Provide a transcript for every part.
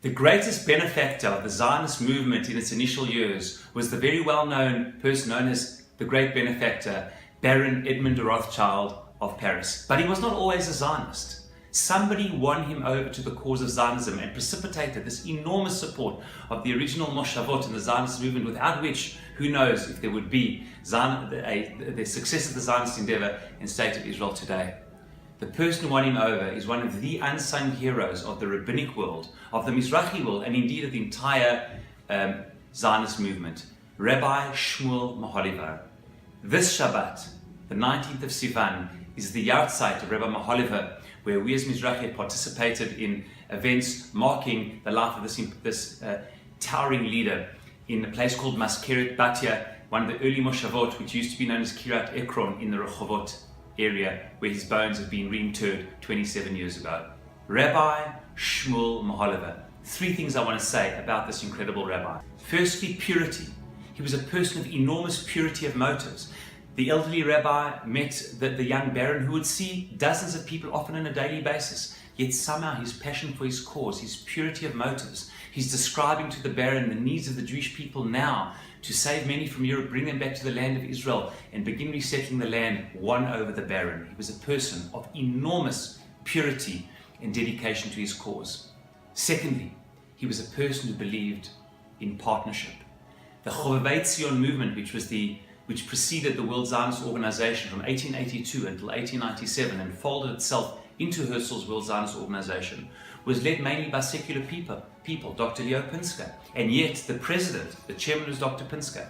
The greatest benefactor of the Zionist movement in its initial years was the very well-known person known as the great benefactor, Baron Edmond de Rothschild of Paris. But he was not always a Zionist. Somebody won him over to the cause of Zionism and precipitated this enormous support of the original Moshavot in the Zionist movement, without which, who knows if there would be the success of the Zionist endeavor in the state of Israel today. The person who won him over is one of the unsung heroes of the rabbinic world, of the Mizrahi world, and indeed of the entire Zionist movement, Rabbi Shmuel Mohilever. This Shabbat, the 19th of Sivan, is the Yahrzeit of Rabbi Mohilever, where we as Mizrahi participated in events marking the life of this towering leader in a place called Maskeret Batya, one of the early Moshavot, which used to be known as Kiryat Ekron in the Chovevei area, where his bones have been reinterred 27 years ago. Rabbi Shmuel Mohilever. Three things I want to say about this incredible rabbi. Firstly, purity. He was a person of enormous purity of motives. The elderly rabbi met the young baron, who would see dozens of people often on a daily basis, yet somehow his passion for his cause, his purity of motives, he's describing to the baron the needs of the Jewish people now to save many from Europe, bring them back to the land of Israel, and begin resettling the land, won over the baron. He was a person of enormous purity and dedication to his cause. Secondly, he was a person who believed in partnership. The Chovevei Zion movement, which preceded the World Zionist Organization from 1882 until 1897 and folded itself into Herzl's World Zionist Organization, was led mainly by secular people, Dr. Leo Pinsker. And yet the president, the chairman was Dr. Pinsker.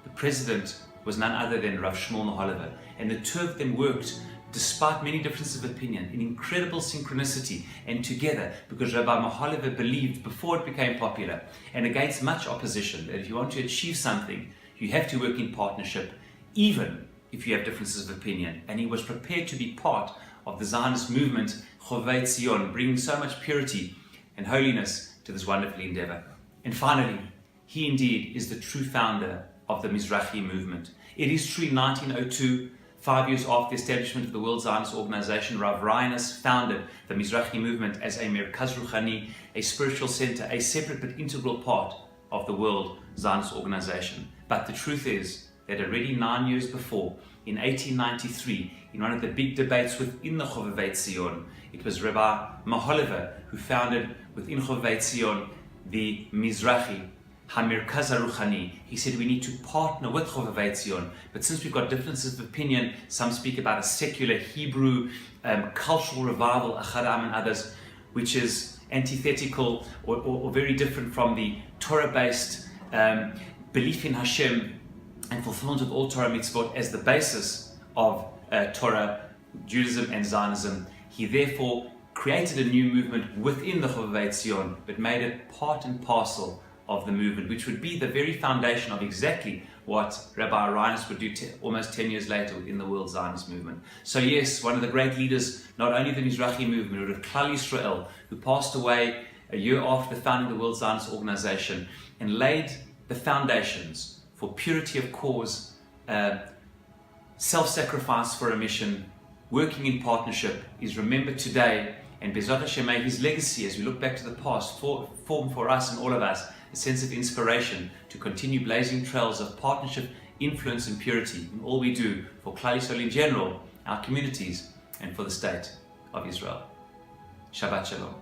The president was none other than Rabbi Shmuel Mohilever. And the two of them worked, despite many differences of opinion, in incredible synchronicity and together, because Rabbi Mohilever believed, before it became popular, and against much opposition, that if you want to achieve something, you have to work in partnership, even if you have differences of opinion. And he was prepared to be part of the Zionist movement, Chovevei Zion, bringing so much purity and holiness to this wonderful endeavor. And finally, he indeed is the true founder of the Mizrahi movement. It is true, in 1902, 5 years after the establishment of the World Zionist Organization, Rav Ryanus founded the Mizrahi movement as a Merkaz Ruchani, a spiritual center, a separate but integral part of the World Zionist Organization. But the truth is that already 9 years before, in 1893, in one of the big debates within the Chovevei Zion, it was Rabbi Mohilever who founded within Chovevei Zion the Mizrahi, HaMerkaz HaRuchani. He said we need to partner with Chovevei Zion, but since we've got differences of opinion, some speak about a secular Hebrew cultural revival, Achad Am and others, which is antithetical or very different from the Torah-based belief in Hashem and fulfillment of all Torah mitzvot as the basis of Torah, Judaism and Zionism. He therefore created a new movement within the Chovevei Zion, but made it part and parcel of the movement, which would be the very foundation of exactly what Rabbi Ryanus would do almost 10 years later in the World Zionist movement. So yes, one of the great leaders, not only of the Mizrahi movement, but of Klal Yisrael, who passed away a year after the founding of the World Zionist Organization and laid the foundations for purity of cause, self-sacrifice for a mission, working in partnership, is remembered today. And Bezrat Hashem, may his legacy, as we look back to the past, form for us and all of us a sense of inspiration to continue blazing trails of partnership, influence and purity in all we do for Klal Yisrael in general, our communities, and for the state of Israel. Shabbat Shalom.